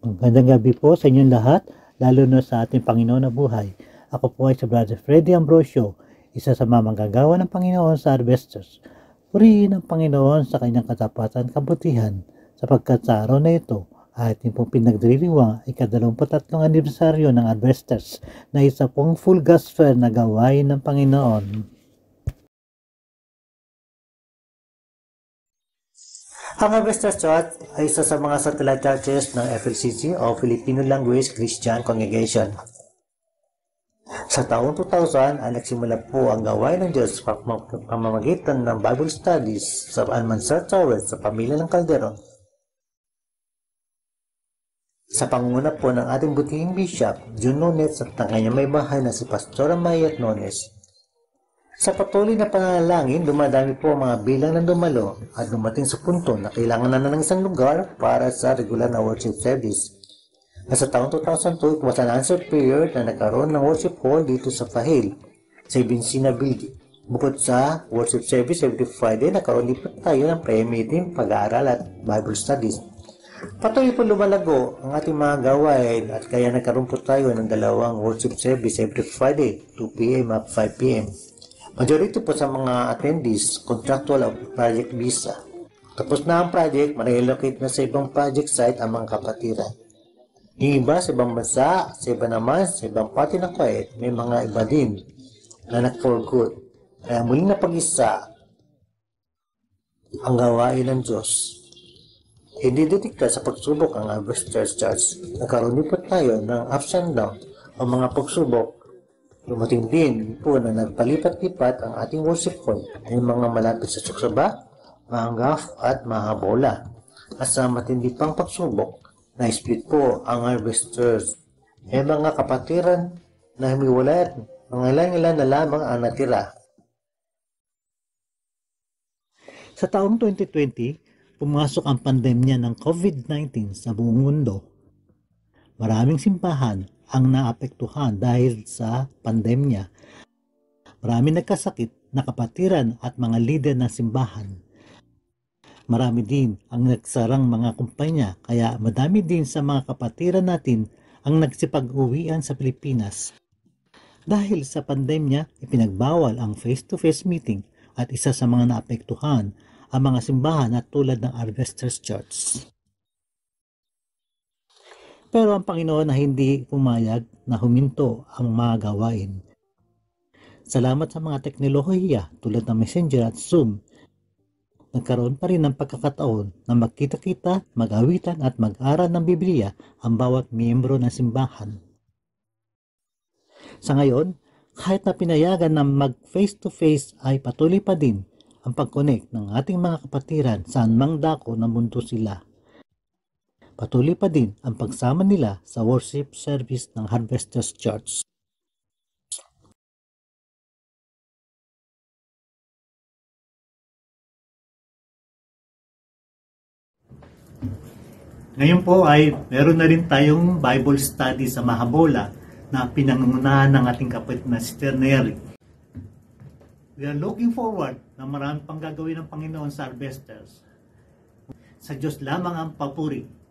Magandang gabi po sa inyong lahat, lalo na sa ating Panginoon na buhay. Ako po ay si Brother Freddy Ambrosio, isa sa mga manggagawa ng Panginoon sa Harvesters. Purihin ang Panginoon sa kanyang katapatan at kabutihan, sapagkat sa araw na ito, ating pong pinagdiriwang ay ika-23 anibersaryo ng Harvesters na isa pong full gospel na gawain ng Panginoon. Ang Harvesters Church ay isa sa mga satellite churches ng FLCC o Filipino Language Christian Congregation. Sa taong 2000 ay nagsimula po ang gawain ng Diyos sa pamamagitan ng Bible Studies sa Almanzar Tower sa pamilya ng Calderon. Sa pangunguna po ng ating butihing Bishop, June Nones at ng kanyang may bahay na si Pastora Mayet Nones. Sa patuloy na panalangin, dumadami po ang mga bilang ng dumalo at dumating sa punto na kailangan na ng isang lugar para sa regular na worship service. At sa taong 2002, it was an answer period na nagkaroon ng worship hall dito sa Fahil, sa Ibinsina Building. Bukod sa worship service every Friday, nagkaroon din po tayo ng prayer meeting, pag-aaral at Bible studies. Patuloy po lumalago ang ating mga gawain at kaya nagkaroon po tayo ng dalawang worship service every Friday, 2 p.m. at 5 p.m. Majority po sa mga attendees, contractual o project visa. Tapos na ang project, ma-relocate na sa ibang project site ang mga kapatiran. Yung iba sa ibang bansa, sa iba naman, sa ibang party ng Kuwait, may mga iba din na nag-for good. Kaya muling na pag-isa ang gawain ng Diyos. Hindi didikta sa pagsubok ang Harvesters Church. Nagkaroon din po tayo ng ups and downs o mga pagsubok. Dumating din po na nagpalipat-lipat ang ating worship hall ay mga malapit sa Suksaba, Mangaf at Mahabola. At sa matindi pang pagsubok, na-split po ang Harvesters. May mga kapatiran na humiwalay at mga ilan na lamang ang natira. Sa taong 2020, pumasok ang pandemya ng COVID-19 sa buong mundo. Maraming simbahan ang naapektuhan dahil sa pandemya. Marami nagkasakit na kapatiran at mga lider ng simbahan. Marami din ang nagsarang mga kumpanya, kaya madami din sa mga kapatiran natin ang nagsipag-uwian sa Pilipinas. Dahil sa pandemya, ipinagbawal ang face-to-face meeting at isa sa mga naapektuhan ang mga simbahan at tulad ng Harvesters Church. Pero ang Panginoon na hindi pumayag na huminto ang mga gawain. Salamat sa mga teknolohiya tulad ng Messenger at Zoom, nagkaroon pa rin ng pagkakataon na magkita-kita, mag-awitan at mag-aral ng Biblia ang bawat miyembro ng simbahan. Sa ngayon, kahit na pinayagan na mag-face-to-face ay patuloy pa din ang pag-connect ng ating mga kapatiran saan mang dako ng mundo sila. Patuloy pa din ang pagsama nila sa worship service ng Harvesters Church. Ngayon po ay meron na rin tayong Bible study sa Mahabola na pinangunahan ng ating kapatid na Sister Neri. We are looking forward na marami pang gagawin ng Panginoon sa Harvesters. Sa Diyos lamang ang papuri.